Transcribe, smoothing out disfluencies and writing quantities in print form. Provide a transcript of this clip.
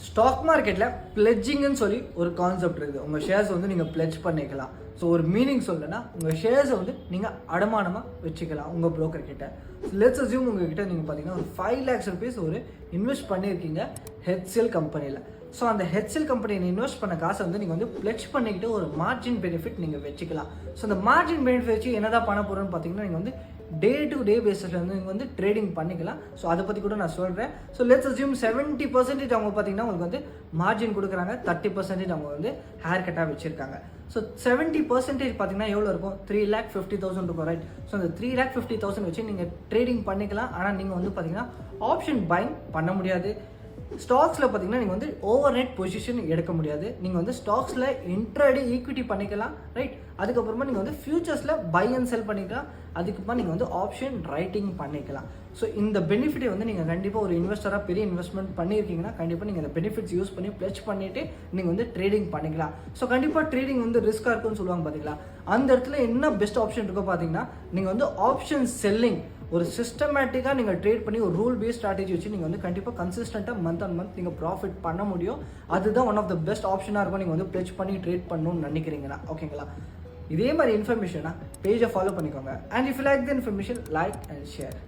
Stock மார்க்கெட்டில் பிளெட்ஜிங்னு சொல்லி ஒரு கான்செப்ட் இருக்குது. உங்கள் ஷேர்ஸ் வந்து நீங்கள் பிளெட்ஜ் பண்ணிக்கலாம். ஸோ ஒரு மீனிங் சொல்லணும்னா உங்கள் ஷேர்ஸை வந்து நீங்கள் அடமானமாக வச்சுக்கலாம் உங்கள் ப்ரோக்கர் கிட்ட. லெட்ஸ் அஸ்யூம் உங்ககிட்ட நீங்கள் பார்த்தீங்கன்னா ஒரு 5 lakhs rupees ஒரு இன்வெஸ்ட் பண்ணியிருக்கீங்க HCL கம்பெனியில். ஸோ அந்த HCL கம்பெனியில் இன்வெஸ்ட் பண்ண காசை வந்து நீங்கள் வந்து பிளெட்ஜ் பண்ணிக்கிட்டு ஒரு மார்ஜின் பெனிஃபிட் நீங்கள் வச்சுக்கலாம். ஸோ அந்த மார்ஜின் பெனிஃபிட் வச்சு என்னதான் பண்ண போகிறோன்னு பார்த்தீங்கன்னா நீங்கள் வந்து டே டு டே பேஸில் வந்து நீங்கள் வந்து ட்ரேடிங் பண்ணிக்கலாம். ஸோ அதை பற்றி கூட நான் சொல்கிறேன். ஸோ லெட்ஸ் அஸ்யூம் 70% அவங்க பார்த்தீங்கன்னா உங்களுக்கு வந்து மார்ஜின் கொடுக்குறாங்க, 30% அவங்க வந்து ஹேர் கட்டாக வச்சுருக்காங்க. ஸோ 70% பார்த்தீங்கன்னா எவ்வளோ இருக்கும்? 3,50,000 இருக்கும், ரைட்? ஸோ அந்த 3,50,000 வச்சு நீங்கள் ட்ரேடிங் பண்ணிக்கலாம். ஆனால் நீங்கள் வந்து பார்த்தீங்கன்னா ஆப்ஷன் பைங் பண்ண முடியாது. ஸ்டாக்ஸில் பார்த்தீங்கன்னா நீங்கள் வந்து ஓவர் நைட் பொசிஷன் எடுக்க முடியாது. நீங்கள் வந்து ஸ்டாக்ஸில் இன்ட்ராடே ஈக்விட்டி பண்ணிக்கலாம், ரைட்? அதுக்கப்புறமா நீங்கள் வந்து ஃபியூச்சர்ஸில் பை அண்ட் செல் பண்ணிக்கலாம். அதுக்கப்புறமா நீங்கள் வந்து ஆப்ஷன் ரைட்டிங் பண்ணிக்கலாம். ஸோ இந்த பெனிஃபிட்டை வந்து நீங்கள் கண்டிப்பாக ஒரு இன்வெஸ்டராக பெரிய இன்வெஸ்ட்மெண்ட் பண்ணியிருக்கீங்கன்னா கண்டிப்பாக நீங்கள் இந்த பெனிஃபிட்ஸ் யூஸ் பண்ணி பிளெட்ஜ் பண்ணிவிட்டு நீங்கள் வந்து ட்ரேடிங் பண்ணிக்கலாம். ஸோ கண்டிப்பாக ட்ரேடிங் வந்து ரிஸ்க்காக இருக்குன்னு சொல்லுவாங்க பார்த்தீங்களா? அந்த இடத்துல என்ன பெஸ்ட் ஆப்ஷன் இருக்கோ பார்த்தீங்கன்னா நீங்கள் வந்து ஆப்ஷன் செல்லிங் ஒரு சிஸ்டமேட்டிக்காக நீங்கள் ட்ரேட் பண்ணி ஒரு ரூல் பேஸ்ட் ஸ்ட்ராட்டஜி வச்சு நீங்கள் வந்து கண்டிப்பாக கன்சிஸ்டண்ட்டாக மந்த் ஆன் மந்த் நீங்கள் ப்ராஃபிட் பண்ண முடியும். அதுதான் ஒன் ஆஃப் த பெஸ்ட் ஆப்ஷனாக இருக்கும் நீங்கள் வந்து பிளெட்ஜ் பண்ணி ட்ரேட் பண்ணணும்னு நினைக்கிறீங்கன்னா. ஓகேங்களா? இதே மாதிரி இன்ஃபர்மேஷனாக பேஜை ஃபாலோ பண்ணிக்கோங்க. And if you like the information, like and share.